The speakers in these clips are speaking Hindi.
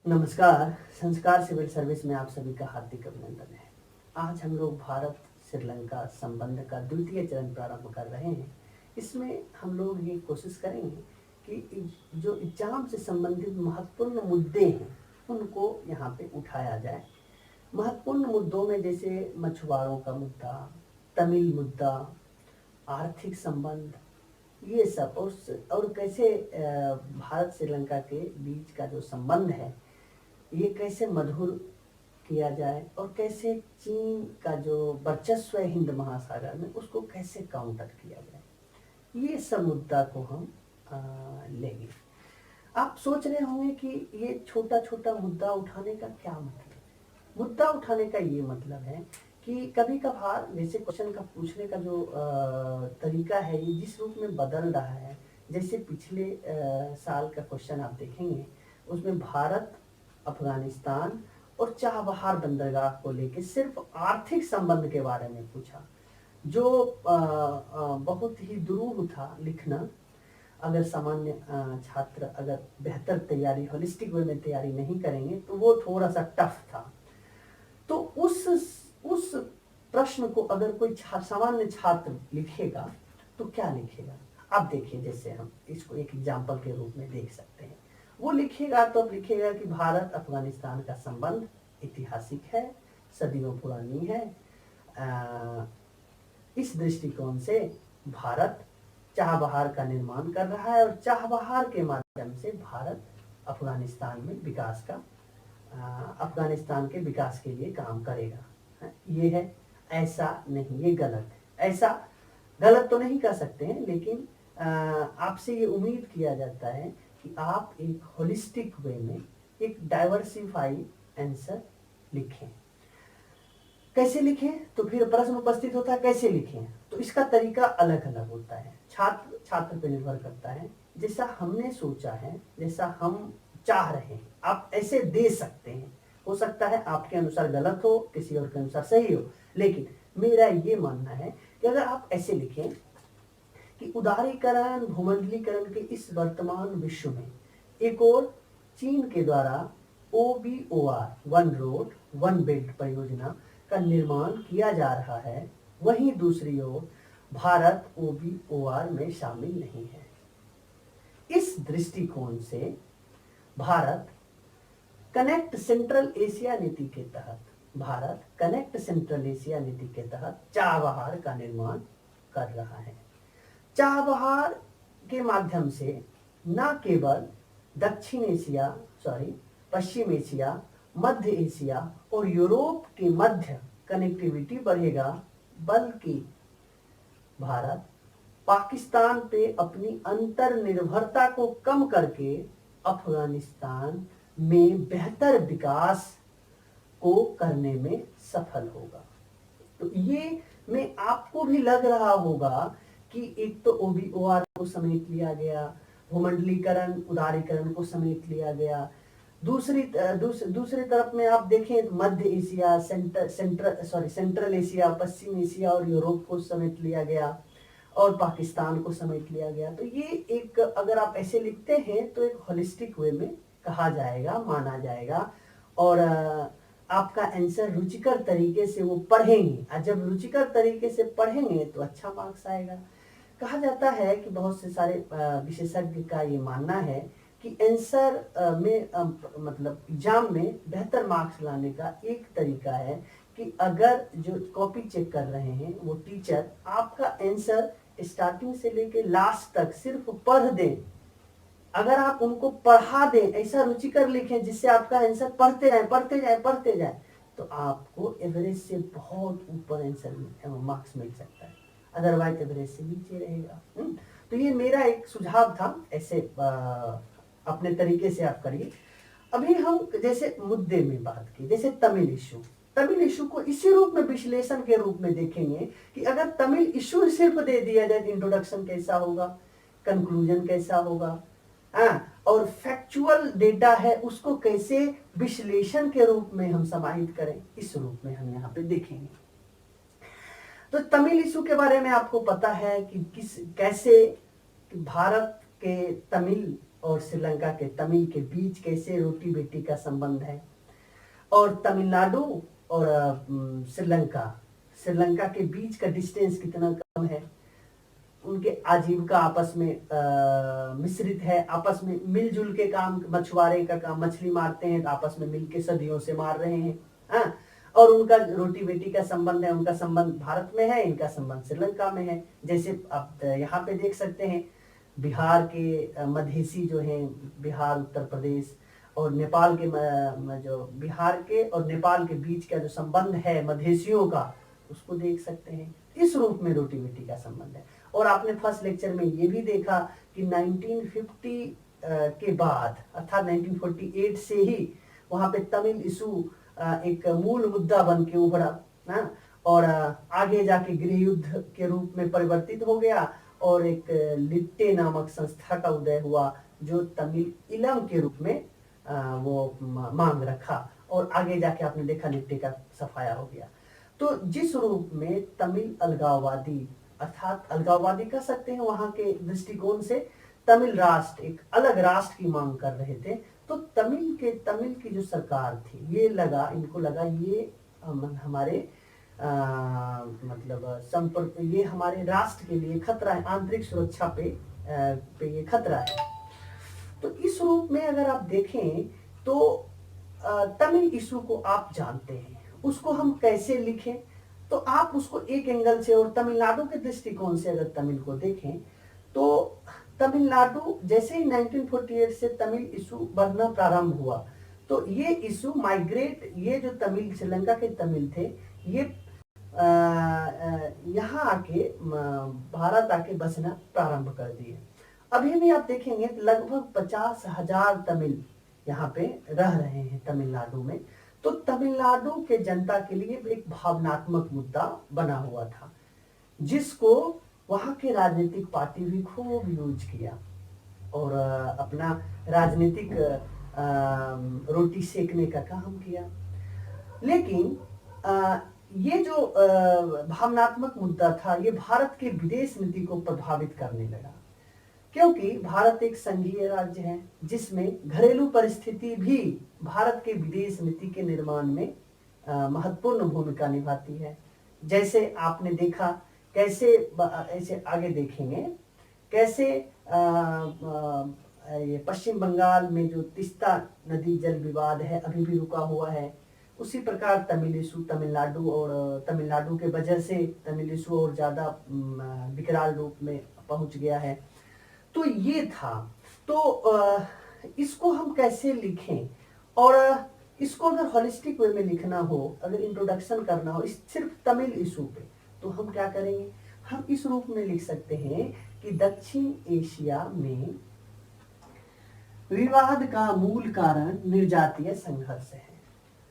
नमस्कार। संस्कार सिविल सर्विस में आप सभी का हार्दिक अभिनंदन है। आज हम लोग भारत श्रीलंका संबंध का द्वितीय चरण प्रारंभ कर रहे हैं। इसमें हम लोग ये कोशिश करेंगे कि जो एग्जाम से संबंधित महत्वपूर्ण मुद्दे हैं उनको यहाँ पे उठाया जाए। महत्वपूर्ण मुद्दों में जैसे मछुआरों का मुद्दा, तमिल मुद्दा, आर्थिक संबंध, ये सब और कैसे भारत श्रीलंका के बीच का जो संबंध है ये कैसे मधुर किया जाए और कैसे चीन का जो वर्चस्व है हिंद महासागर में उसको कैसे काउंटर किया जाए, ये सब मुद्दा को हम लेंगे। आप सोच रहे होंगे कि ये छोटा छोटा मुद्दा उठाने का क्या मतलब है। मुद्दा उठाने का ये मतलब है कि कभी कभार जैसे क्वेश्चन का पूछने का जो तरीका है ये जिस रूप में बदल रहा है। जैसे पिछले साल का क्वेश्चन आप देखेंगे उसमें भारत अफगानिस्तान और चाबहार बंदरगाह को लेकर सिर्फ आर्थिक संबंध के बारे में पूछा, जो बहुत ही दुरूह था लिखना। अगर सामान्य छात्र अगर बेहतर तैयारी होलिस्टिक वे में तैयारी नहीं करेंगे तो वो थोड़ा सा टफ था। तो उस प्रश्न को अगर कोई सामान्य छात्र लिखेगा तो क्या लिखेगा आप देखिए। जैसे हम इसको एक एग्जाम्पल के रूप में देख सकते हैं। वो लिखेगा तो लिखेगा कि भारत अफगानिस्तान का संबंध ऐतिहासिक है, सदियों पुरानी है। इस दृष्टिकोण से भारत चाबहार का निर्माण कर रहा है और चाबहार के माध्यम से भारत अफगानिस्तान में विकास का अफगानिस्तान के विकास के लिए काम करेगा। ये है, ऐसा नहीं, ये गलत है। ऐसा गलत तो नहीं कर सकते हैं, लेकिन आपसे ये उम्मीद किया जाता है कि आप एक होलिस्टिक वे में एक डाइवर्सिफाई आंसर लिखें। कैसे लिखें तो फिर प्रश्न उपस्थित होता है कैसे लिखें, तो इसका तरीका अलग अलग होता है, छात्र छात्र पर निर्भर करता है। जैसा हमने सोचा है, जैसा हम चाह रहे हैं आप ऐसे दे सकते हैं। हो सकता है आपके अनुसार गलत हो, किसी और के अनुसार सही हो, लेकिन मेरा ये मानना है कि अगर आप ऐसे लिखें कि उदारीकरण भूमंडलीकरण के इस वर्तमान विश्व में एक और चीन के द्वारा OBOR one road one belt परियोजना का निर्माण किया जा रहा है, वहीं दूसरी ओर भारत OBOR में शामिल नहीं है। इस दृष्टिकोण से भारत कनेक्ट सेंट्रल एशिया नीति के तहत चाबहार का निर्माण कर रहा है। चाबहार के माध्यम से न केवल पश्चिम एशिया, मध्य एशिया और यूरोप के मध्य कनेक्टिविटी बढ़ेगा, बल्कि भारत पाकिस्तान पे अपनी अंतर्निर्भरता को कम करके अफगानिस्तान में बेहतर विकास को करने में सफल होगा। तो ये में आपको भी लग रहा होगा कि एक तो OBOR को समेट लिया गया, भूमंडलीकरण उदारीकरण को समेट लिया गया, दूसरी तरफ में आप देखें मध्य एशिया, सेंट्रल एशिया, पश्चिम एशिया और यूरोप को समेट लिया गया और पाकिस्तान को समेट लिया गया। तो ये एक, अगर आप ऐसे लिखते हैं तो एक होलिस्टिक वे में कहा जाएगा, माना जाएगा और आपका आंसर रुचिकर तरीके से वो पढ़ेंगे, और जब रुचिकर तरीके से पढ़ेंगे तो अच्छा मार्क्स आएगा। कहा जाता है कि बहुत से सारे विशेषज्ञ का ये मानना है कि आंसर में मतलब एग्जाम में बेहतर मार्क्स लाने का एक तरीका है कि अगर जो कॉपी चेक कर रहे हैं वो टीचर आपका आंसर स्टार्टिंग से लेके लास्ट तक सिर्फ पढ़ दें। अगर आप उनको पढ़ा दें, ऐसा रुचिकर लिखें जिससे आपका आंसर पढ़ते जाए, तो आपको एवरेज से बहुत ऊपर आंसर मार्क्स मिल सकता है, अदरवाइज एवरेज से नीचे रहेगा। तो ये मेरा एक सुझाव था, ऐसे अपने तरीके से आप करिए। अभी हम जैसे मुद्दे में बात की, जैसे तमिल इशू को इसी रूप में विश्लेषण के रूप में देखेंगे कि अगर तमिल इशू सिर्फ दे दिया जाए, इंट्रोडक्शन कैसा होगा, कंक्लूजन कैसा होगा, और फैक्चुअल डेटा है उसको कैसे विश्लेषण के रूप में हम समाहित करें, इस रूप में हम यहाँ पे देखेंगे। तो तमिल इशू के बारे में आपको पता है कि कैसे भारत के तमिल और श्रीलंका के तमिल के बीच कैसे रोटी बेटी का संबंध है, और तमिलनाडु और श्रीलंका श्रीलंका के बीच का डिस्टेंस कितना कम है, उनके आजीविका आपस में मिश्रित है, आपस में मिलजुल के काम, मछुआरे का काम, मछली मारते हैं तो आपस में मिलके सदियों से मार रहे हैं। हाँ, और उनका रोटी बेटी का संबंध है, उनका संबंध भारत में है, इनका संबंध श्रीलंका में है। जैसे आप यहाँ पे देख सकते हैं बिहार के मधेसी जो हैं, बिहार उत्तर प्रदेश और नेपाल के जो बिहार के और नेपाल के बीच का जो संबंध है मधेसियों का, उसको देख सकते हैं। इस रूप में रोटी बेटी का संबंध है। और आपने फर्स्ट लेक्चर में ये भी देखा कि 1950 के बाद अर्थात 1948 से ही वहां पे तमिल इशू एक मूल मुद्दा बन के उभरा ना, और आगे जाके गृह युद्ध के रूप में परिवर्तित हो गया और एक लिट्टे नामक संस्था का उदय हुआ जो तमिल इलम के रूप में वो मांग रखा, और आगे जाके आपने देखा लिट्टे का सफाया हो गया। तो जिस रूप में तमिल अलगाववादी अर्थात अलगाववादी कह सकते हैं, वहां के दृष्टिकोण से तमिल राष्ट्र एक अलग राष्ट्र की मांग कर रहे थे, तो तमिल की जो सरकार थी इनको लगा ये हमारे मतलब संपर्क, ये हमारे राष्ट्र के लिए खतरा है, आंतरिक सुरक्षा पे ये खतरा है। तो इस रूप में अगर आप देखें तो तमिल इशू को आप जानते हैं, उसको हम कैसे लिखें, तो आप उसको एक एंगल से और तमिलनाडु के दृष्टिकोण से अगर तमिल को देखें तो तमिलनाडु जैसे ही 1948 से तमिल इशू बढ़ना प्रारंभ हुआ, तो ये इशू माइग्रेट, ये जो तमिल श्रीलंका के तमिल थे, ये यहाँ आके भारत आके बसना प्रारंभ कर दिए। अभी भी आप देखेंगे लगभग 50,000 तमिल यहाँ पे रह रहे हैं तमिलनाडु में। तो तमिलनाडु के जनता के लिए एक भावनात्मक मुद्दा बना हुआ था, जिसको वहां के राजनीतिक पार्टी भी खूब यूज किया और अपना राजनीतिक रोटी सेकने का काम किया। लेकिन ये जो भावनात्मक मुद्दा था, ये भारत के विदेश नीति को प्रभावित करने लगा, क्योंकि भारत एक संघीय राज्य है जिसमें घरेलू परिस्थिति भी भारत के विदेश नीति के निर्माण में महत्वपूर्ण भूमिका निभाती है। जैसे आपने देखा कैसे, ऐसे आगे देखेंगे कैसे ये पश्चिम बंगाल में जो तिस्ता नदी जल विवाद है अभी भी रुका हुआ है, उसी प्रकार तमिल इशू तमिलनाडु के वजह से तमिल इशू और ज्यादा विकराल रूप में पहुंच गया है। तो ये था, तो इसको हम कैसे लिखें, और इसको अगर होलिस्टिक वे में लिखना हो, अगर इंट्रोडक्शन करना हो इस सिर्फ तमिल इशू पे, तो हम क्या करेंगे, हम इस रूप में लिख सकते हैं कि दक्षिण एशिया में विवाद का मूल कारण निर्जातीय संघर्ष है।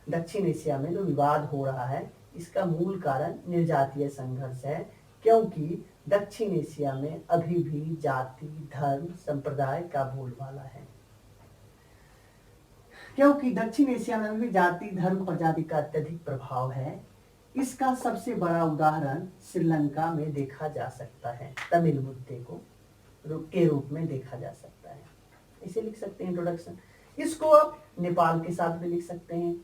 दक्षिण एशिया में जो विवाद हो रहा है इसका मूल कारण निर्जातीय संघर्ष है, क्योंकि दक्षिण एशिया में अभी भी जाति, धर्म, संप्रदाय का बोलबाला है। क्योंकि दक्षिण एशिया में भी जाति, धर्म, प्रजाति का अत्यधिक प्रभाव है। इसका सबसे बड़ा उदाहरण श्रीलंका में देखा जा सकता है, तमिल मुद्दे को के रूप में देखा जा सकता है। इसे लिख सकते हैं इंट्रोडक्शन। इसको आप नेपाल के साथ भी लिख सकते हैं,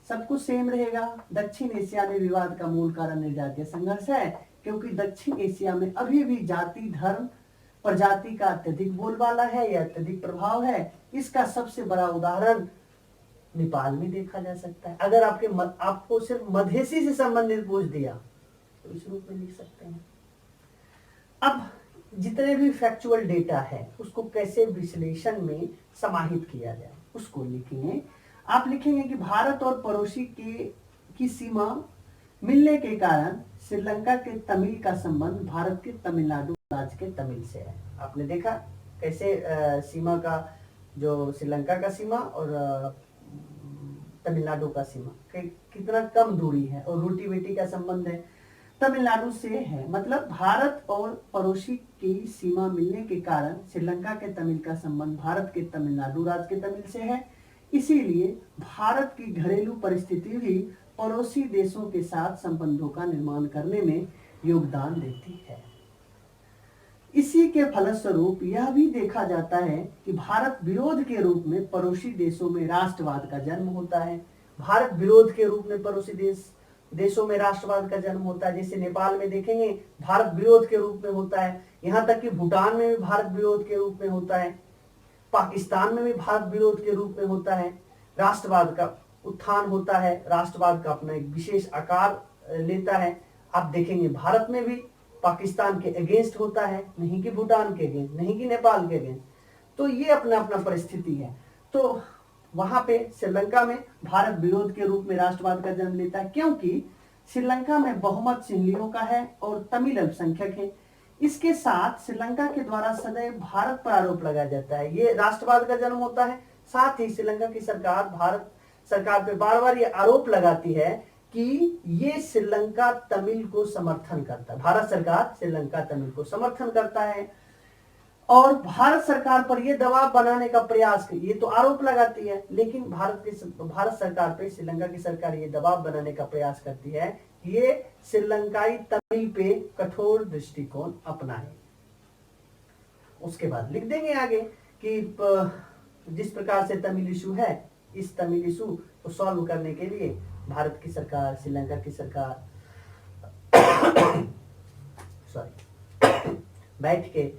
सब कुछ सेम रहेगा। दक्षिण एशिया में विवाद का मूल कारण निर्जातीय संघर्ष है, क्योंकि दक्षिण एशिया में अभी भी जाति, धर्म, प्रजाति का अत्यधिक बोलबाला है या अत्यधिक प्रभाव है। इसका सबसे बड़ा उदाहरण नेपाल में देखा जा सकता है। अगर आपको सिर्फ मधेसी से संबंधित पूछ दिया तो इस रूप में लिख सकते हैं। अब जितने भी फैक्चुअल डेटा है उसको कैसे विश्लेषण में समाहित किया जाए उसको लिखेंगे। आप लिखेंगे कि भारत और पड़ोसी की सीमा मिलने के कारण श्रीलंका के तमिल का संबंध भारत के तमिलनाडु राज्य के तमिल से है। आपने देखा कैसे सीमा का, जो श्रीलंका का सीमा और तमिलनाडु का सीमा कितना कम दूरी है, और रोटी बेटी का संबंध है तमिलनाडु से है। मतलब भारत और पड़ोसी की सीमा मिलने के कारण श्रीलंका के तमिल का संबंध भारत के तमिलनाडु राज्य के तमिल से है। इसीलिए भारत की घरेलू परिस्थिति भी पड़ोसी देशों के साथ संबंधों का निर्माण करने में योगदान देती है। इसी के फलस्वरूप यह भी देखा जाता है कि भारत विरोध के रूप में पड़ोसी देशों में राष्ट्रवाद का जन्म होता है। भारत विरोध के रूप में पड़ोसी देशों में राष्ट्रवाद का जन्म होता है। जैसे नेपाल में देखेंगे भारत विरोध के रूप में होता है, यहाँ तक कि भूटान में भी भारत विरोध के रूप में होता है, पाकिस्तान में भी भारत विरोध के रूप में होता है। राष्ट्रवाद का उत्थान होता है, राष्ट्रवाद का अपना एक विशेष आकार लेता है। आप देखेंगे भारत में भी पाकिस्तान के अगेंस्ट होता है, नहीं कि भूटान के अगेंस्ट, नहीं कि नेपाल के अगेंस्ट। तो ये अपना अपना परिस्थिति है। तो वहां पे श्रीलंका में भारत विरोध के रूप में राष्ट्रवाद का जन्म लेता है, क्योंकि श्रीलंका में बहुमत सिंहलियों का है और तमिल अल्पसंख्यक है। इसके साथ श्रीलंका के द्वारा सदैव भारत पर आरोप लगाया जाता है, ये राष्ट्रवाद का जन्म होता है। साथ ही श्रीलंका की सरकार भारत सरकार पे बार बार ये आरोप लगाती है कि ये श्रीलंका तमिल को समर्थन करता है, भारत सरकार श्रीलंका तमिल को समर्थन करता है और भारत सरकार पर यह दबाव बनाने का प्रयास, ये तो आरोप लगाती है, लेकिन भारत सरकार पे श्रीलंका की सरकार ये दबाव बनाने का प्रयास करती है कि ये श्रीलंकाई तमिल पे कठोर दृष्टिकोण अपनाए। उसके बाद लिख देंगे आगे कि जिस प्रकार से तमिल इशू है, इस तमिल इशू को सॉल्व करने के लिए भारत की सरकार, श्रीलंका की सरकार बैठ के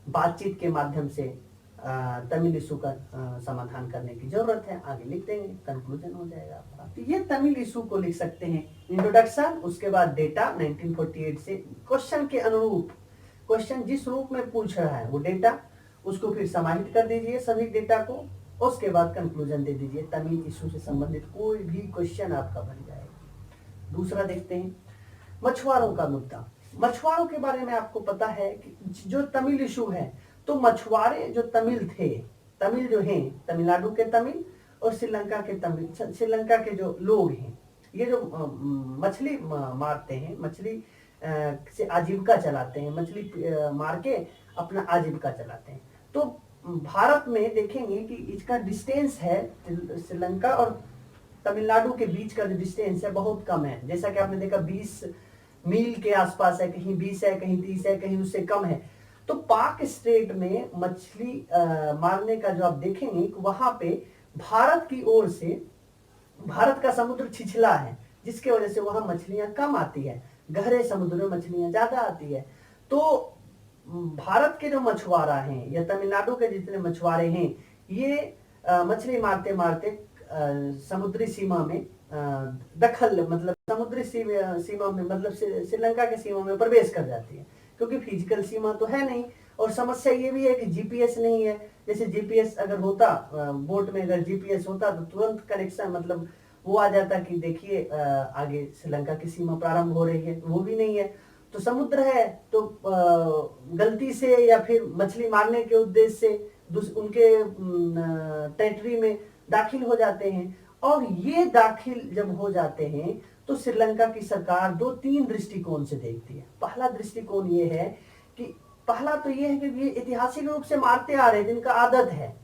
बातचीत के माध्यम से तमिल इशू का समाधान करने की जरूरत है। आगे लिख देंगे, कंक्लूजन हो जाएगा आपका। तो ये तमिल इशू को लिख सकते हैं, इंट्रोडक्शन, उसके बाद डेटा 1948 से क्वेश्चन के अनुरूप, क्वेश्चन जिस रूप में पूछ रहा है वो डेटा, उसको फिर समाहित कर दीजिए सभी डेटा को, उसके बाद कंक्लूजन दे दीजिए। तमिल इशू से संबंधित कोई भी क्वेश्चन आपका बन जाएगा। दूसरा देखते हैं मछुआरों का मुद्दा। मछुआरों के बारे में आपको पता है कि जो तमिल इशू है, तो मछुआरे जो तमिल थे, तमिल जो हैं, तमिलनाडु के तमिल और श्रीलंका के तमिल, श्रीलंका के जो लोग हैं, ये जो मछली मारते हैं, मछली से आजीविका चलाते हैं, मछली मार के अपना आजीविका चलाते हैं। तो भारत में देखेंगे कि इसका डिस्टेंस है, श्रीलंका और तमिलनाडु के बीच का जो डिस्टेंस है बहुत कम है। जैसा कि आपने देखा 20 मील के आसपास है, कहीं 20 है, कहीं 30 है, कहीं उससे कम है। तो पाक स्टेट में मछली मारने का जो आप देखेंगे वहां पे भारत की ओर से, भारत का समुद्र छिछला है, जिसके वजह से वहां मछलियां कम आती है, गहरे समुद्र में मछलियां ज्यादा आती है। तो भारत के जो मछुआरा हैं या तमिलनाडु के जितने मछुआरे हैं, ये मछली मारते मारते समुद्री सीमा में दखल, मतलब समुद्री सीमा में, मतलब श्रीलंका के सीमा में प्रवेश कर जाती है, क्योंकि फिजिकल सीमा तो है नहीं। और समस्या ये भी है कि जीपीएस नहीं है। जैसे जीपीएस अगर होता, बोट में अगर जीपीएस होता तो तुरंत कनेक्शन, मतलब वो आ जाता कि देखिए आगे श्रीलंका की सीमा प्रारंभ हो रही है, वो भी नहीं है। तो समुद्र है तो गलती से या फिर मछली मारने के उद्देश्य से उनके टेरिटरी में दाखिल हो जाते हैं। और ये दाखिल जब हो जाते हैं तो श्रीलंका की सरकार 2-3 दृष्टिकोण से देखती है। पहला दृष्टिकोण ये है कि, पहला तो ये है कि ये ऐतिहासिक रूप से मारते आ रहे हैं, जिनका आदत है।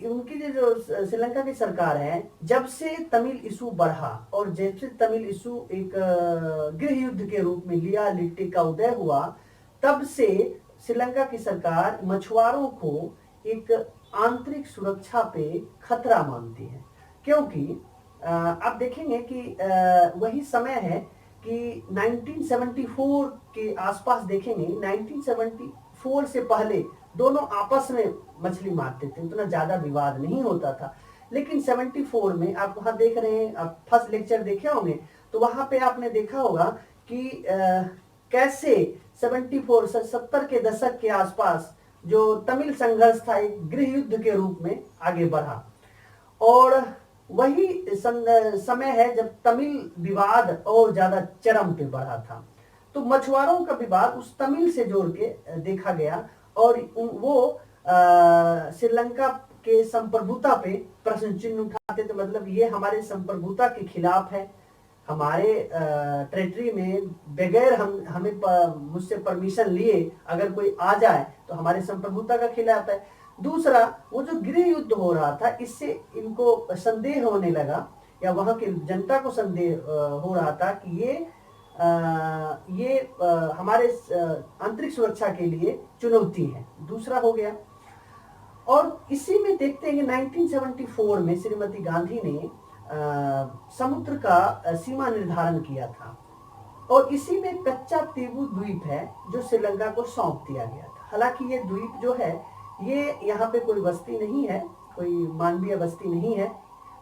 उनकी जो श्रीलंका की सरकार है, जब से तमिल इशू बढ़ा और जब से तमिल इशू एक गृह युद्ध के रूप में लिया लिट्टी का उदय हुआ, तब से श्रीलंका की सरकार मछुआरों को एक आंतरिक सुरक्षा पे खतरा मानती है। क्योंकि आप देखेंगे कि वही समय है कि 1974 के आसपास देखेंगे, 1974 से पहले दोनों आपस में मछली मारते थे, उतना ज्यादा विवाद नहीं होता था। लेकिन 74 में आप वहां देख रहे हैं, आप फर्स्ट लेक्चर देखे होंगे, तो वहां पे आपने देखा होगा कि कैसे 70 के दशक के आसपास जो तमिल संघर्ष था एक गृह युद्ध के रूप में आगे बढ़ा। और वही समय है जब तमिल विवाद और ज्यादा चरम पे बढ़ा था। तो मछुआरों का विवाद उस तमिल से जोड़ के देखा गया और वो श्रीलंका के संप्रभुता पे प्रश्न चिन्ह उठाते थे। मतलब ये हमारे संप्रभुता के खिलाफ है, हमारे टेरिटरी में बगैर हमें मुझसे परमिशन लिए अगर कोई आ जाए तो हमारे संप्रभुता का खिलाफ है। दूसरा, वो जो गृह युद्ध हो रहा था, इससे इनको संदेह होने लगा या वहां की जनता को संदेह हो रहा था कि ये ये हमारे आंतरिक सुरक्षा के लिए चुनौती है। दूसरा हो गया, और इसी में देखते हैं कि 1974 में श्रीमती गांधी ने समुद्र का सीमा निर्धारण किया था, और इसी में कच्चा तीबू द्वीप है जो श्रीलंका को सौंप दिया गया था। हालांकि ये द्वीप जो है, ये यहाँ पे कोई बस्ती नहीं है, कोई मानवीय बस्ती नहीं है।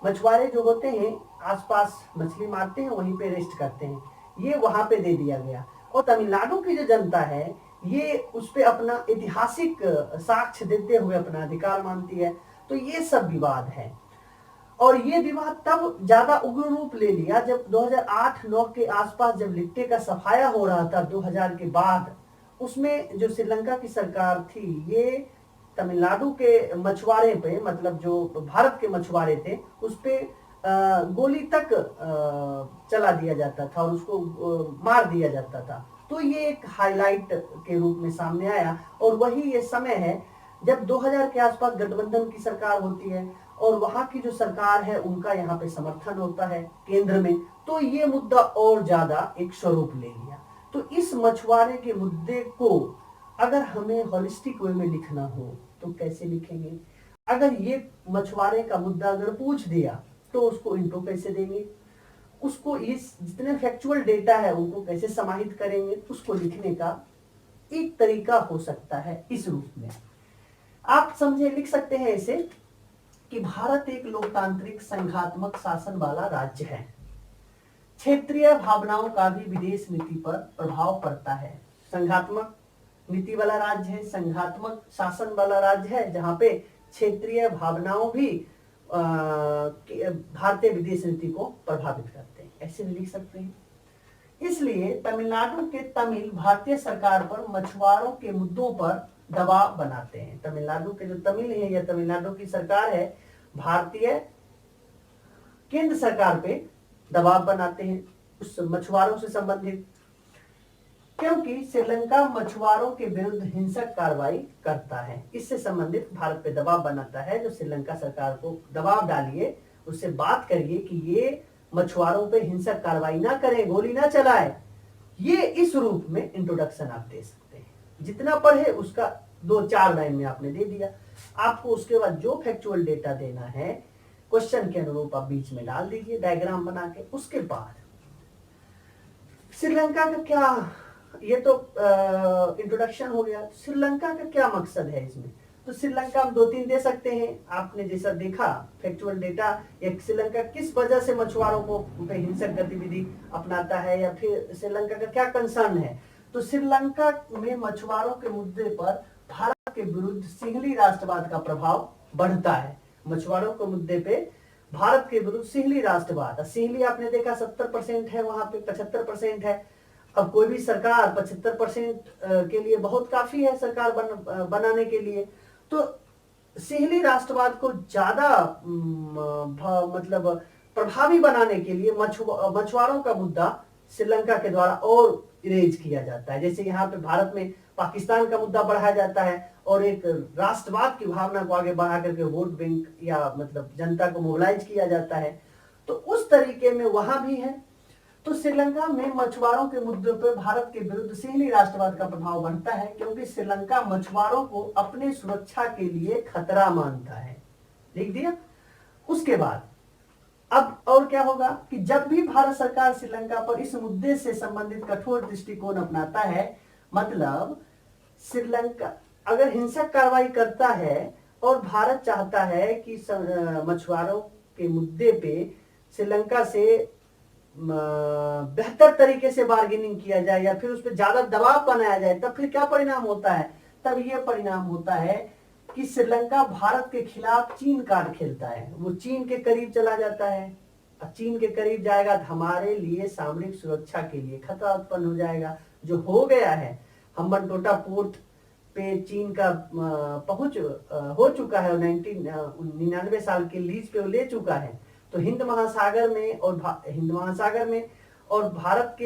मछुआरे जो होते हैं आसपास मछली मारते हैं, वहीं पे रेस्ट करते हैं, ये वहां पे दे दिया गया। और तमिलनाडु की जो जनता है ये उस पे अपना ऐतिहासिक साक्ष्य देते हुए अपना अधिकार मानती है। तो ये सब विवाद है, और ये विवाद तब ज्यादा उग्र रूप ले लिया जब 2008-9 के आसपास जब लिट्टे का सफाया हो रहा था 2000 के बाद। उसमें जो श्रीलंका की सरकार थी, ये तमिलनाडु के मछुआरे पे, मतलब जो भारत के मछुआरे थे, उस पे गोली तक चला दिया जाता था और उसको मार दिया जाता था। तो ये एक हाईलाइट के रूप में सामने आया, और वही ये समय है जब 2000 के आसपास गठबंधन की सरकार होती है, और वहां की जो सरकार है उनका यहाँ पे समर्थन होता है केंद्र में। तो ये मुद्दा और ज्यादा एक स्वरूप ले लिया। तो इस मछुआरे के मुद्दे को अगर हमें होलिस्टिक वे में लिखना हो तो कैसे लिखेंगे? अगर ये मछुआरे का मुद्दा अगर पूछ दिया तो उसको इंट्रो कैसे देंगे? उसको इस जितने फैक्चुअल डेटा है उनको कैसे समाहित करेंगे? उसको लिखने का एक तरीका हो सकता है इस रूप में। आप समझे, लिख सकते हैं इसे कि भारत एक लोकतांत्रिक संघात्मक शासन वाला राज्य है। क्षेत्रीय भावनाओं का भी विदेश नीति पर प्रभाव पड़ता है। संघात्मक नीति वाला राज्य है, संघात्मक शासन वाला राज्य है, जहां पे क्षेत्रीय भावनाओं भी भारतीय विदेश नीति को प्रभावित करते हैं। ऐसे भी लिख सकते हैं। इसलिए तमिलनाडु के तमिल भारतीय सरकार पर मछुआरों के मुद्दों पर दबाव बनाते हैं। तमिलनाडु के जो तमिल है या तमिलनाडु की सरकार है, भारतीय केंद्र सरकार पे दबाव बनाते हैं उस मछुआरों से संबंधित, क्योंकि श्रीलंका मछुआरों के विरुद्ध हिंसक कार्रवाई करता है। इससे संबंधित भारत पे दबाव बनाता है, जो श्रीलंका सरकार को दबाव डालिए, उससे बात करिए कि ये मछुआरों पे हिंसक कार्रवाई ना करें, गोली ना चलाए। ये इस रूप में इंट्रोडक्शन आप दे सकते हैं। जितना पढ़े उसका 2-4 लाइन में आपने दे दिया। आपको उसके बाद जो फैक्चुअल डेटा देना है क्वेश्चन के अनुरूप आप बीच में डाल दीजिए डायग्राम बना के। उसके बाद श्रीलंका का क्या, ये तो इंट्रोडक्शन हो गया। श्रीलंका का क्या मकसद है इसमें? तो श्रीलंका हम 2-3 दे सकते हैं। आपने जैसा देखा फैक्चुअल डेटा, या श्रीलंका किस वजह से मछुआरों को पे हिंसक गतिविधि अपनाता है, या फिर श्रीलंका का क्या कंसर्न है। तो श्रीलंका में मछुआरों के मुद्दे पर भारत के विरुद्ध सिंहली राष्ट्रवाद का प्रभाव बढ़ता है। मछुआरों के मुद्दे पे भारत के विरुद्ध सिंहली राष्ट्रवाद, सिंहली आपने देखा 70% है, वहां पे 75% है। अब कोई भी सरकार 75% के लिए बहुत काफी है सरकार बनाने के लिए। तो सिंहली राष्ट्रवाद को ज्यादा मतलब प्रभावी बनाने के लिए मछुआरों का मुद्दा श्रीलंका के द्वारा और इरेज किया जाता है। जैसे यहाँ पे भारत में पाकिस्तान का मुद्दा बढ़ाया जाता है, और एक राष्ट्रवाद की भावना को आगे बढ़ा करके वोट बैंक या मतलब जनता को मोबिलाइज किया जाता है। तो उस तरीके में वहां भी है। तो श्रीलंका में मछुआरों के मुद्दे पर भारत के विरुद्ध सिंहली राष्ट्रवाद का प्रभाव बढ़ता है, क्योंकि श्रीलंका मछुआरों को अपने सुरक्षा के लिए खतरा मानता है। लिख दिया। उसके बाद अब और क्या होगा कि जब भी भारत सरकार श्रीलंका पर इस मुद्दे से संबंधित कठोर दृष्टिकोण अपनाता है, मतलब श्रीलंका अगर हिंसक कार्रवाई करता है और भारत चाहता है कि मछुआरों के मुद्दे पे श्रीलंका से बेहतर तरीके से बार्गेनिंग किया जाए या फिर उस पर ज्यादा दबाव बनाया जाए, तब फिर क्या परिणाम होता है? तब यह परिणाम होता है कि श्रीलंका भारत के खिलाफ चीन कार्ड खेलता है। वो चीन के करीब चला जाता है। चीन के करीब जाएगा तो हमारे लिए सामरिक सुरक्षा के लिए खतरा उत्पन्न हो जाएगा, जो हो गया है। हम्बनटोटा पोर्ट पे चीन का पहुंच हो चुका है, 1999 साल के लीज पे वो ले चुका है। तो हिंद महासागर में और भारत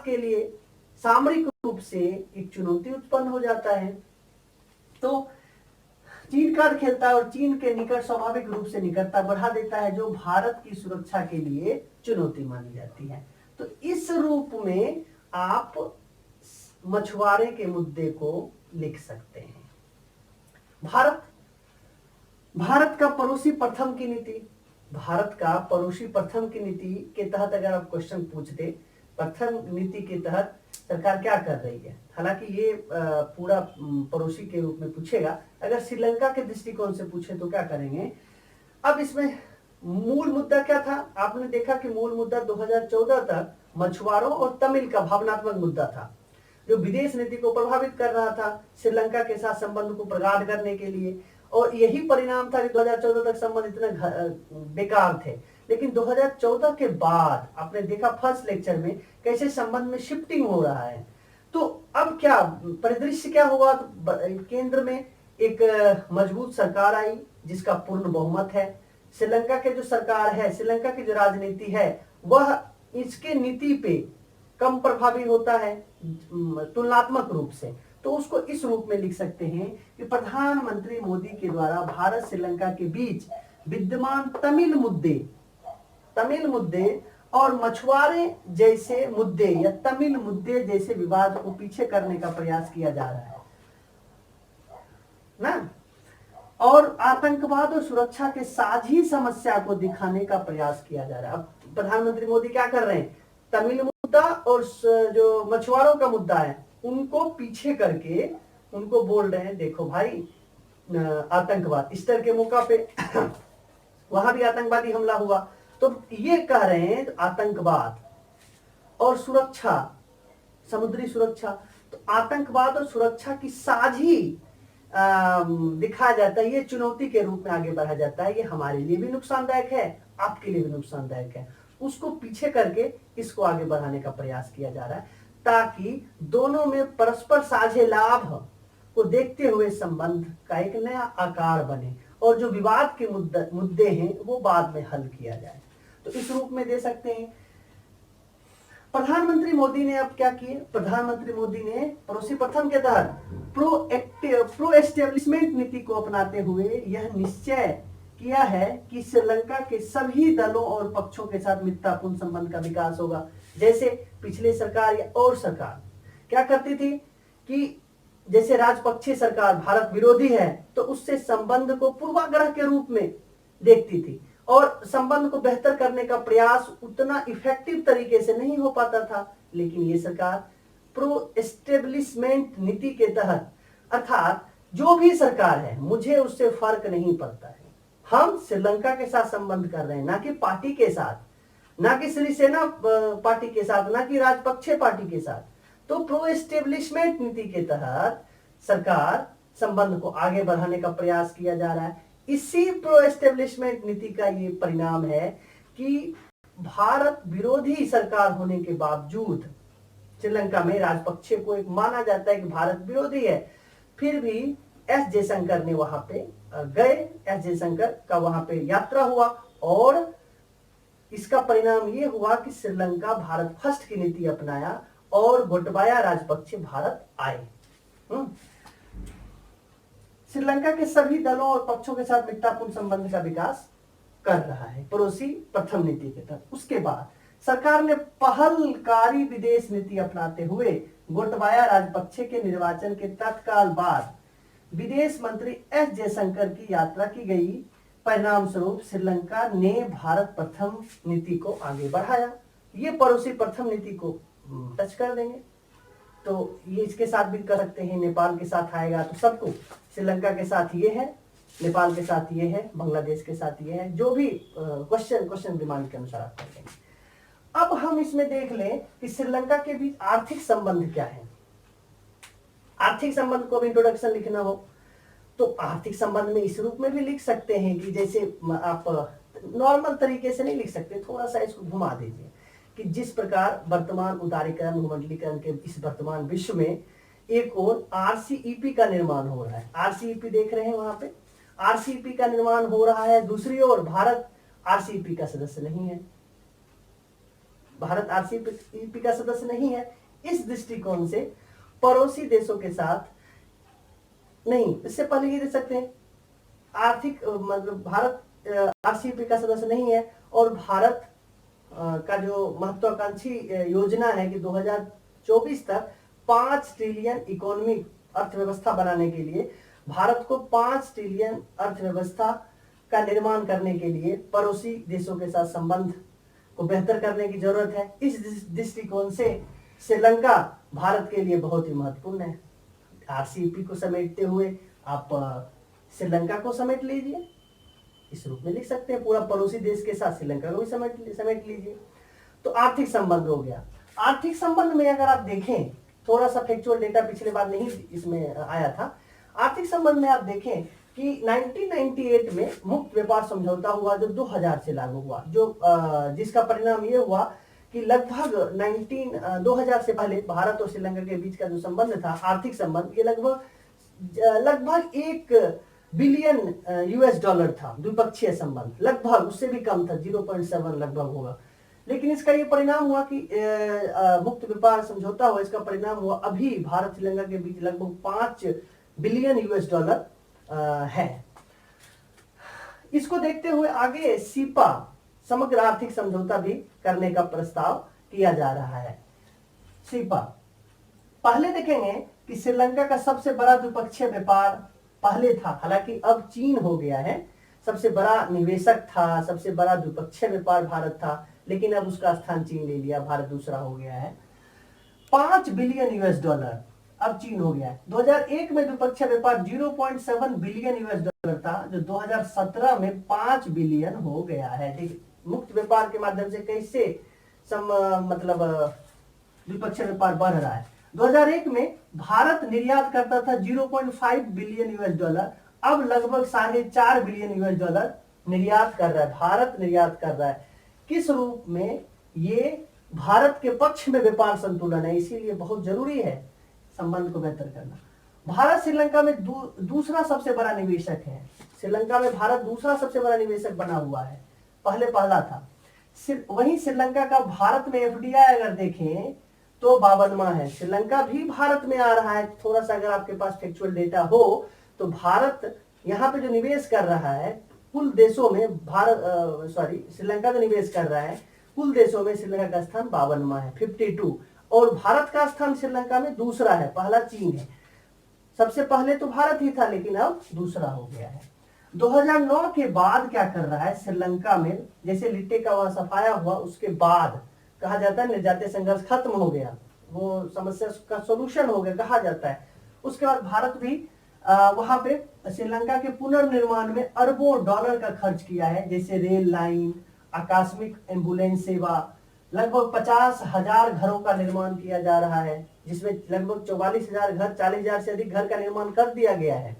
के लिए सामरिक रूप से एक चुनौती उत्पन्न हो जाता है। तो चीन कार्ड खेलता है और चीन के निकट स्वाभाविक रूप से निकटता बढ़ा देता है, जो भारत की सुरक्षा के लिए चुनौती मानी जाती है। तो इस रूप में आप मछुआरे के मुद्दे को लिख सकते हैं। भारत का पड़ोसी प्रथम की नीति, भारत का पड़ोसी प्रथम की नीति के तहत अगर आप क्वेश्चन पूछते, प्रथम नीति के तहत सरकार क्या कर रही है, हालांकि ये पूरा पड़ोसी के रूप में पूछेगा। अगर श्रीलंका के दृष्टिकोण से पूछे तो क्या करेंगे। अब इसमें मूल मुद्दा क्या था, आपने देखा कि मूल मुद्दा 2014 तक मछुआरों और तमिल का भावनात्मक मुद्दा था, जो विदेश नीति को प्रभावित कर रहा था श्रीलंका के साथ संबंध को प्रगाढ़ करने के लिए। और यही परिणाम था कि 2014 तक संबंध इतने बेकार थे। लेकिन 2014 के बाद आपने देखा फर्स्ट लेक्चर में कैसे संबंध में शिफ्टिंग हो रहा है। तो अब क्या परिदृश्य क्या हुआ, तो केंद्र में एक मजबूत सरकार आई जिसका पूर्ण बहुमत है। श्रीलंका के जो सरकार है, श्रीलंका की जो राजनीति है, वह इसके नीति पे कम प्रभावी होता है तुलनात्मक रूप से। तो उसको इस रूप में लिख सकते हैं कि प्रधानमंत्री मोदी के द्वारा भारत श्रीलंका के बीच विद्यमान तमिल मुद्दे और मछुआरे जैसे मुद्दे या तमिल मुद्दे जैसे विवाद को पीछे करने का प्रयास किया जा रहा है ना, और आतंकवाद और सुरक्षा के साझी समस्या को दिखाने का प्रयास किया जा रहा है। अब प्रधानमंत्री मोदी क्या कर रहे हैं, तमिल मुद्दा और जो मछुआरों का मुद्दा है उनको पीछे करके उनको बोल रहे हैं, देखो भाई आतंकवाद, ईस्टर के मौका पे वहां भी आतंकवादी हमला हुआ, तो ये कह रहे हैं आतंकवाद और सुरक्षा, समुद्री सुरक्षा, तो आतंकवाद और सुरक्षा की साझी दिखाया जाता है, ये चुनौती के रूप में आगे बढ़ा जाता है। ये हमारे लिए भी नुकसानदायक है, आपके लिए भी नुकसानदायक है। उसको पीछे करके इसको आगे बढ़ाने का प्रयास किया जा रहा है, ताकि दोनों में परस्पर साझे लाभ को देखते हुए संबंध का एक नया आकार बने और जो विवाद के मुद्दे हैं वो बाद में हल किया जाए। तो इस रूप में दे सकते हैं। प्रधानमंत्री मोदी ने अब क्या किए, प्रधानमंत्री मोदी ने पड़ोसी प्रथम के तहत प्रो एस्टेब्लिशमेंट नीति को अपनाते हुए यह निश्चय किया है कि श्रीलंका के सभी दलों और पक्षों के साथ मित्रतापूर्ण संबंध का विकास होगा। जैसे पिछले सरकार या और सरकार क्या करती थी कि जैसे राजपक्षे सरकार भारत विरोधी है तो उससे संबंध को पूर्वाग्रह के रूप में देखती थी और संबंध को बेहतर करने का प्रयास उतना इफेक्टिव तरीके से नहीं हो पाता था। लेकिन ये सरकार प्रो एस्टेब्लिशमेंट नीति के तहत, अर्थात जो भी सरकार है मुझे उससे फर्क नहीं पड़ता है, हम श्रीलंका के साथ संबंध कर रहे हैं, ना कि पार्टी के साथ, ना कि श्रीसेना पार्टी के साथ, ना कि राजपक्षे पार्टी के साथ। तो प्रो एस्टेब्लिशमेंट नीति के तहत सरकार संबंध को आगे बढ़ाने का प्रयास किया जा रहा है। इसी प्रो एस्टेब्लिशमेंट नीति का ये परिणाम है कि भारत विरोधी सरकार होने के बावजूद श्रीलंका में राजपक्षे को एक माना जाता है कि भारत विरोधी है, फिर भी एस जयशंकर ने वहां पे गए, एस जयशंकर का वहां पे यात्रा हुआ और इसका परिणाम ये हुआ कि श्रीलंका भारत फर्स्ट की नीति अपनाया और गोटबाया राजपक्षे भारत आए। श्रीलंका के सभी दलों और पक्षों के साथ मित्रतापूर्ण संबंध का विकास कर रहा है पड़ोसी प्रथम नीति के तहत। उसके बाद सरकार ने पहलकारी विदेश नीति अपनाते हुए गोटबाया राजपक्षे के निर्वाचन के तत्काल बाद विदेश मंत्री एस जयशंकर की यात्रा की गई। परिणाम स्वरूप श्रीलंका ने भारत प्रथम नीति को आगे बढ़ाया। ये पड़ोसी प्रथम नीति को टच कर देंगे, तो ये इसके साथ भी कर सकते हैं, नेपाल के साथ आएगा तो सबको, श्रीलंका के साथ ये है, नेपाल के साथ ये है, बांग्लादेश के साथ ये है, जो भी क्वेश्चन डिमांड के अनुसार आप कर देंगे। अब हम इसमें देख लें कि श्रीलंका के बीच आर्थिक संबंध क्या है। आर्थिक संबंध को भी इंट्रोडक्शन लिखना हो तो आर्थिक संबंध में इस रूप में भी लिख सकते हैं कि जैसे आप नॉर्मल तरीके से नहीं लिख सकते, थोड़ा सा इसको घुमा दीजिए कि जिस प्रकार वर्तमान उदारीकरण भूमंडलीकरण के इस वर्तमान विश्व में एक और आरसीईपी का निर्माण हो रहा है। आरसीईपी देख रहे हैं वहां पे, आरसीईपी का निर्माण हो रहा है। दूसरी ओर भारत आरसीईपी का सदस्य नहीं है, भारत आरसीईपी का सदस्य नहीं है। इस दृष्टिकोण से पड़ोसी देशों के साथ नहीं, इससे पहले ये दे सकते हैं आर्थिक मतलब भारत आरसीईपी का सदस्य नहीं है और भारत का जो महत्वाकांक्षी योजना है कि 2024 तक 5 ट्रिलियन इकोनॉमिक अर्थव्यवस्था बनाने के लिए भारत को 5 ट्रिलियन अर्थव्यवस्था का निर्माण करने के लिए पड़ोसी देशों के साथ संबंध को बेहतर करने की जरूरत है। इस दृष्टिकोण से श्रीलंका भारत के लिए बहुत ही महत्वपूर्ण है। आरसीईपी को समेटते हुए आप श्रीलंका को समेट लीजिए, इस रूप में लिख सकते हैं। पूरा पड़ोसी देश के साथ श्रीलंका को भी समेट लीजिए। तो आर्थिक संबंध हो गया। आर्थिक संबंध में अगर आप देखें, थोड़ा सा फैक्चुअल डेटा पिछले बार नहीं इसमें आया था। आर्थिक संबंध में आप देखें कि 1998 में मुक्त व्यापार समझौता हुआ जो 2000 से लागू हुआ, जो जिसका परिणाम ये हुआ कि लगभग 2000 से पहले भारत और श्रीलंका के बीच का जो संबंध था, आर्थिक संबंध, ये लगभग 1 बिलियन यूएस डॉलर था द्विपक्षीय संबंध। लगभग उससे भी कम था, 0.7 लगभग होगा। लेकिन इसका ये परिणाम हुआ कि मुक्त व्यापार समझौता हुआ, इसका परिणाम हुआ अभी भारत श्रीलंका के बीच लगभग 5 बिलियन यूएस डॉलर है। इसको देखते हुए आगे सीपा समग्र आर्थिक समझौता भी करने का प्रस्ताव किया जा रहा है। सीपा पहले देखेंगे कि श्रीलंका का सबसे बड़ा द्विपक्षीय व्यापार पहले था, हालांकि अब चीन हो गया है। सबसे बड़ा निवेशक था, सबसे बड़ा द्विपक्षीय व्यापार भारत था, लेकिन अब उसका स्थान चीन ले लिया, भारत दूसरा हो गया है। 5 बिलियन यूएस डॉलर अब चीन हो गया है। 2001 में द्विपक्षीय व्यापार 0.7 बिलियन यूएस डॉलर था, जो 2017 में 5 बिलियन हो गया है। देखिए मुक्त व्यापार के माध्यम से कैसे मतलब द्विपक्षीय व्यापार बढ़ रहा है। 2001 में भारत निर्यात करता था 0.5 बिलियन यूएस डॉलर, अब लगभग 4.5 बिलियन यूएस डॉलर निर्यात कर रहा है, भारत निर्यात कर रहा है। किस रूप में? ये भारत के पक्ष में व्यापार संतुलन है, इसीलिए बहुत जरूरी है संबंध को बेहतर करना। भारत श्रीलंका में दूसरा सबसे बड़ा निवेशक है। श्रीलंका में भारत दूसरा सबसे बड़ा निवेशक बना हुआ है, पहले पहला था। वहीं श्रीलंका का भारत में एफडीआई अगर देखें तो 52वां है। श्रीलंका भी भारत में आ रहा है। थोड़ा सा अगर आपके पास फैक्चुअल डेटा हो तो भारत यहाँ पे जो निवेश कर रहा है कुल देशों में, श्रीलंका जो निवेश कर रहा है कुल देशों में श्रीलंका का स्थान 52वां है, 52, और भारत का स्थान श्रीलंका में दूसरा है, पहला चीन है। सबसे पहले तो भारत ही था, लेकिन अब दूसरा हो गया है। 2009 के बाद क्या कर रहा है श्रीलंका में, जैसे लिट्टे का वहां सफाया हुआ, उसके बाद कहा जाता है निर्जातीय संघर्ष खत्म हो गया, वो समस्या का सोल्यूशन हो गया कहा जाता है। उसके बाद भारत भी वहां पे श्रीलंका के पुनर्निर्माण में अरबों डॉलर का खर्च किया है, जैसे रेल लाइन, आकस्मिक एम्बुलेंस सेवा, लगभग 50,000 घरों का निर्माण किया जा रहा है, जिसमें लगभग 44,000 घर, 40,000 से अधिक घर का निर्माण कर दिया गया है।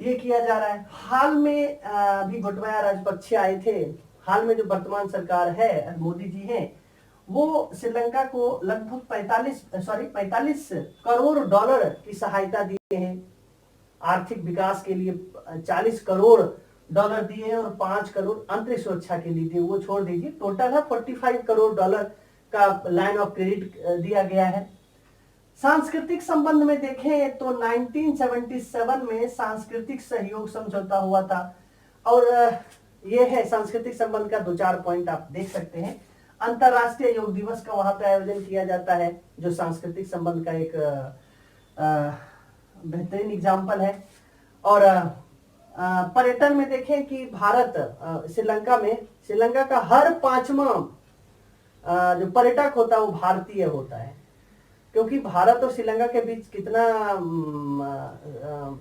ये किया जा रहा है। हाल में भी गोटबाया राजपक्षे आए थे। हाल में जो वर्तमान सरकार है, मोदी जी हैं, वो श्रीलंका को लगभग 45 करोड़ डॉलर की सहायता दिए हैं। आर्थिक विकास के लिए 40 करोड़ डॉलर दिए हैं और 5 करोड़ अंतरिक्ष सुरक्षा के लिए दिए, वो छोड़ दीजिए। टोटल है 45 करोड़ डॉलर का लाइन ऑफ क्रेडिट दिया गया है। सांस्कृतिक संबंध में देखें तो 1977 में सांस्कृतिक सहयोग समझौता हुआ था, और ये है सांस्कृतिक संबंध का 2-4 पॉइंट आप देख सकते हैं। अंतरराष्ट्रीय योग दिवस का वहां पे आयोजन किया जाता है, जो सांस्कृतिक संबंध का एक बेहतरीन एग्जाम्पल है। और पर्यटन में देखें कि भारत श्रीलंका का हर 5वां जो पर्यटक होता है वो भारतीय होता है, क्योंकि भारत और श्रीलंका के बीच कितना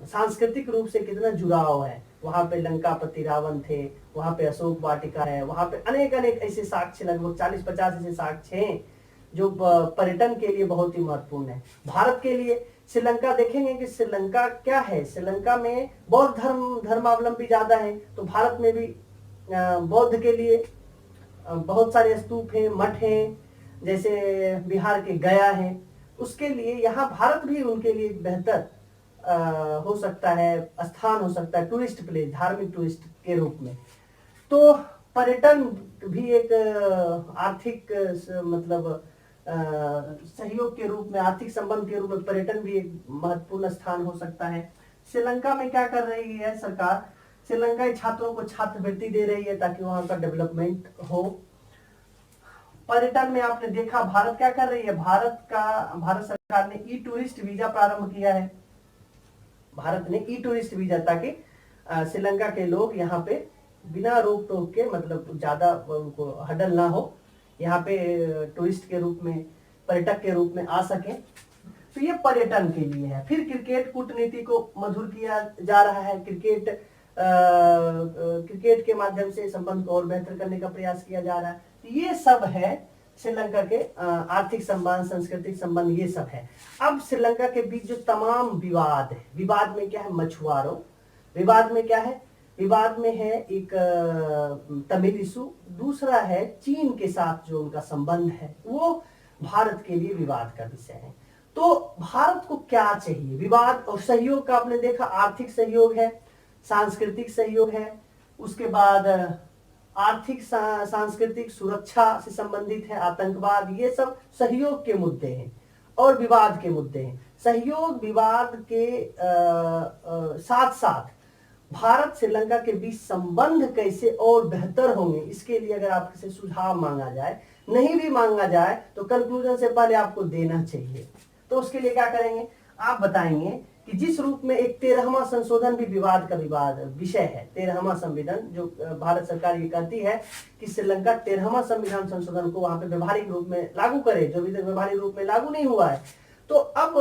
सांस्कृतिक रूप से कितना जुड़ाव है। वहां पे लंकापति रावण थे, वहां पे अशोक वाटिका है, वहां पे अनेक ऐसे साक्ष्य, लगभग 40-50 ऐसे साक्ष्य हैं जो पर्यटन के लिए बहुत ही महत्वपूर्ण है। भारत के लिए श्रीलंका देखेंगे कि श्रीलंका क्या है, श्रीलंका में बौद्ध धर्मावलंबी ज्यादा है, तो भारत में भी बौद्ध के लिए बहुत सारे स्तूप हैं, मठ हैं, जैसे बिहार के गया है। उसके लिए यहाँ भारत भी उनके लिए बेहतर हो सकता है, स्थान हो सकता है, टूरिस्ट प्लेस, धार्मिक टूरिस्ट के रूप में। तो पर्यटन भी एक आर्थिक मतलब सहयोग के रूप में, आर्थिक संबंध के रूप में पर्यटन भी एक महत्वपूर्ण स्थान हो सकता है। श्रीलंका में क्या कर रही है सरकार? श्रीलंकाई छात्रों को छात्रवृत्ति दे रही है ताकि वहां का डेवलपमेंट हो। पर्यटन में आपने देखा भारत क्या कर रही है, भारत सरकार ने ई टूरिस्ट वीजा प्रारंभ किया है। भारत ने ई टूरिस्ट वीजा, ताकि श्रीलंका के लोग यहाँ पे बिना रोक टोक के, मतलब ज्यादा उनको हडल ना हो, यहाँ पे टूरिस्ट के रूप में, पर्यटक के रूप में आ सके। तो ये पर्यटन के लिए है। फिर क्रिकेट कूटनीति को मधुर किया जा रहा है। क्रिकेट के माध्यम से संबंध को और बेहतर करने का प्रयास किया जा रहा है। तो ये सब है श्रीलंका के आर्थिक संबंध, सांस्कृतिक संबंध, ये सब है। अब श्रीलंका के बीच जो तमाम विवाद है, विवाद में क्या है, मछुआरों, विवाद में क्या है, विवाद में है एक तमिल इशू, दूसरा है चीन के साथ जो उनका संबंध है, वो भारत के लिए विवाद का विषय है। तो भारत को क्या चाहिए, विवाद और सहयोग का आपने देखा, आर्थिक सहयोग है, सांस्कृतिक सहयोग है, उसके बाद आर्थिक सांस्कृतिक सुरक्षा से संबंधित है, आतंकवाद, ये सब सहयोग के मुद्दे हैं और विवाद के मुद्दे हैं। सहयोग विवाद के साथ साथ भारत श्रीलंका के बीच संबंध कैसे और बेहतर होंगे, इसके लिए अगर आपसे सुझाव मांगा जाए, नहीं भी मांगा जाए तो कंक्लूजन से पहले आपको देना चाहिए। तो उसके लिए क्या करेंगे, आप बताएंगे कि जिस रूप में एक 13वां संशोधन भी विवाद का विषय है। 13वां संविधान जो भारत सरकार ये कहती है कि श्रीलंका 13वां संविधान संशोधन को वहां पे व्यवहारिक रूप में लागू करे, जो अभी तक व्यवहारिक रूप में लागू नहीं हुआ है। तो अब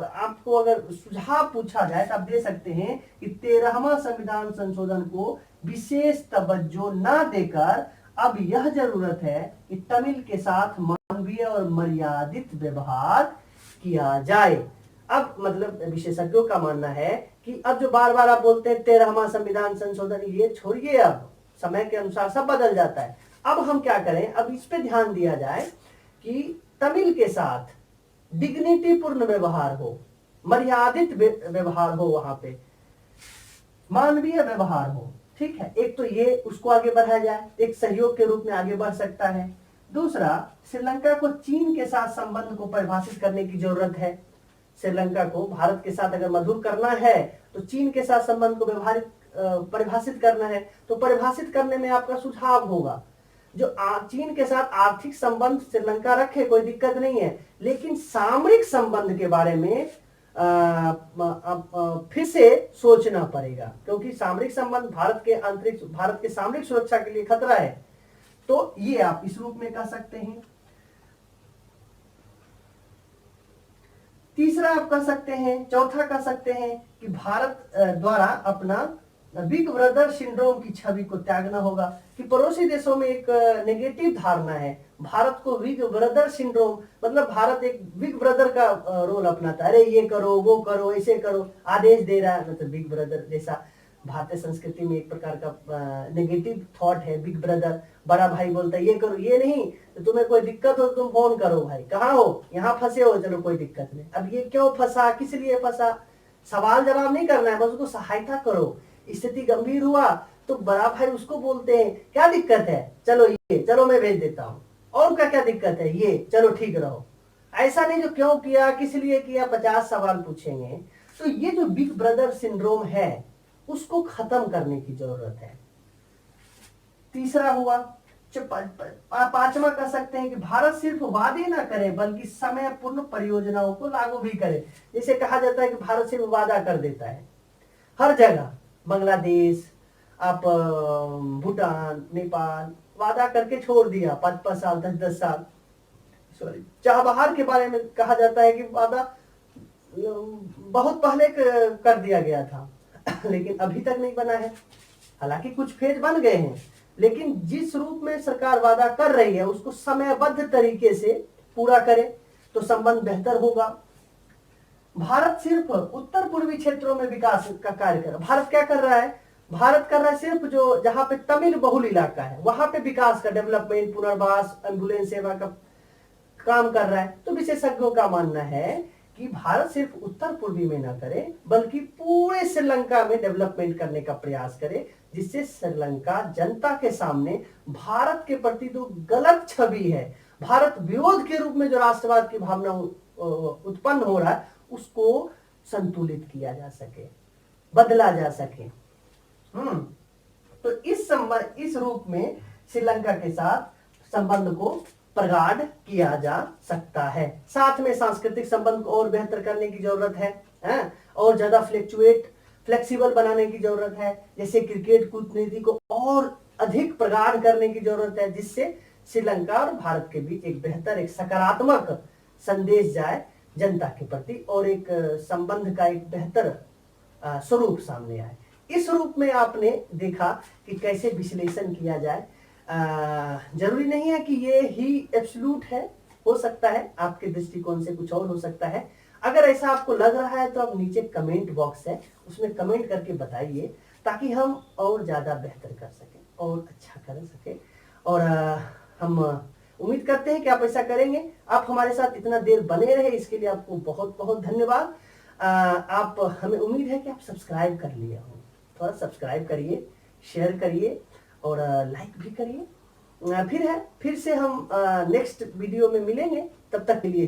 आपको अगर सुझाव पूछा जाए तो आप दे सकते हैं कि 13वां संविधान संशोधन को विशेष तवज्जो न देकर अब यह जरूरत है कि तमिल के साथ मानवीय और मर्यादित व्यवहार किया जाए। अब मतलब विशेषज्ञों का मानना है कि अब जो बार बार आप बोलते हैं 13वां संविधान संशोधन, ये छोड़िए, अब समय के अनुसार सब बदल जाता है। अब हम क्या करें, अब इस पे ध्यान दिया जाए कि तमिल के साथ डिग्निटी पूर्ण व्यवहार हो, मर्यादित व्यवहार हो, वहां पे मानवीय व्यवहार हो। ठीक है, एक तो ये उसको आगे बढ़ाया जाए, एक सहयोग के रूप में आगे बढ़ सकता है। दूसरा, श्रीलंका को चीन के साथ संबंध को परिभाषित करने की जरूरत है। श्रीलंका को भारत के साथ अगर मधुर करना है तो चीन के साथ संबंध को व्यवहारिक परिभाषित करना है। तो परिभाषित करने में आपका सुझाव होगा, जो चीन के साथ आर्थिक संबंध श्रीलंका रखे, कोई दिक्कत नहीं है, लेकिन सामरिक संबंध के बारे में फिर से सोचना पड़ेगा, क्योंकि सामरिक संबंध भारत के सामरिक सुरक्षा के लिए खतरा है। तो ये आप इस रूप में कह सकते हैं। तीसरा आप कह सकते हैं, चौथा कह सकते हैं कि भारत द्वारा अपना बिग ब्रदर सिंड्रोम की छवि को त्यागना होगा। कि पड़ोसी देशों में एक नेगेटिव धारणा है, भारत को बिग ब्रदर सिंड्रोम, मतलब भारत एक बिग ब्रदर का रोल अपनाता है। अरे ये करो, वो करो, ऐसे करो, आदेश दे रहा है, मतलब बिग ब्रदर जैसा भारतीय संस्कृति में एक प्रकार का नेगेटिव थॉट है। बिग ब्रदर, बड़ा भाई बोलता है ये करो, ये नहीं, तो तुम्हें कोई दिक्कत हो तुम फोन करो, भाई कहाँ हो, यहाँ फंसे हो, चलो कोई दिक्कत नहीं। अब ये क्यों फंसा, किस लिए फंसा, सवाल जवाब नहीं करना है, बस उसको सहायता करो। स्थिति गंभीर हुआ तो बड़ा भाई उसको बोलते हैं क्या दिक्कत है, चलो ये, चलो मैं भेज देता हूँ, और क्या दिक्कत है, ये, चलो ठीक रहो। ऐसा नहीं जो क्यों किया, किस लिए किया, 50 सवाल पूछेंगे। तो ये जो बिग ब्रदर सिंड्रोम है उसको खत्म करने की जरूरत है। तीसरा हुआ। पांचवा कह सकते हैं कि भारत सिर्फ वादे ना करे बल्कि समय पूर्ण परियोजनाओं को लागू भी करे। जैसे कहा जाता है कि भारत सिर्फ वादा कर देता है हर जगह, बांग्लादेश, आप भूटान, नेपाल, वादा करके छोड़ दिया 5-5 साल, 10-10 साल। सॉरी, चाबहार के बारे में कहा जाता है कि वादा बहुत पहले कर दिया गया था लेकिन अभी तक नहीं बना है। हालांकि कुछ फेज बन गए हैं, लेकिन जिस रूप में सरकार वादा कर रही है उसको समयबद्ध तरीके से पूरा करे तो संबंध बेहतर होगा। भारत सिर्फ उत्तर पूर्वी क्षेत्रों में विकास का कार्य कर रहा है। भारत क्या कर रहा है, भारत कर रहा है सिर्फ जो जहां पे तमिल बहुल इलाका है वहां पे विकास का, डेवलपमेंट, पुनर्वास, एम्बुलेंस सेवा का काम कर रहा है। तो विशेषज्ञों का मानना है कि भारत सिर्फ उत्तर पूर्वी में ना करे बल्कि पूरे श्रीलंका में डेवलपमेंट करने का प्रयास करे, जिससे श्रीलंका जनता के सामने भारत के प्रति जो गलत छवि है, भारत विरोध के रूप में जो राष्ट्रवाद की भावना उत्पन्न हो रहा है, उसको संतुलित किया जा सके, बदला जा सके। तो इस रूप में श्रीलंका के साथ संबंध को प्रगाढ़ किया जा सकता है। साथ में सांस्कृतिक संबंध को और बेहतर करने की जरूरत है और ज्यादा फ्लेक्सिबल बनाने की जरूरत है। जैसे क्रिकेट कूटनीति को और अधिक प्रगाढ़ करने की जरूरत है, जिससे श्रीलंका और भारत के बीच एक बेहतर, एक सकारात्मक संदेश जाए जनता के प्रति और एक संबंध का एक बेहतर स्वरूप सामने आए। इस रूप में आपने देखा कि कैसे विश्लेषण किया जाए। जरूरी नहीं है कि ये ही एब्सोल्यूट है, हो सकता है आपके दृष्टिकोण से कुछ और हो सकता है। अगर ऐसा आपको लग रहा है तो आप नीचे कमेंट बॉक्स है, उसमें कमेंट करके बताइए, ताकि हम और ज्यादा बेहतर कर सकें और अच्छा कर सके। और हम उम्मीद करते हैं कि आप ऐसा करेंगे। आप हमारे साथ इतना देर बने रहे, इसके लिए आपको बहुत बहुत धन्यवाद। आप, हमें उम्मीद है कि आप सब्सक्राइब कर लिए हो, थोड़ा सब्सक्राइब करिए, शेयर करिए और लाइक भी करिए। फिर से हम नेक्स्ट वीडियो में मिलेंगे, तब तक के लिए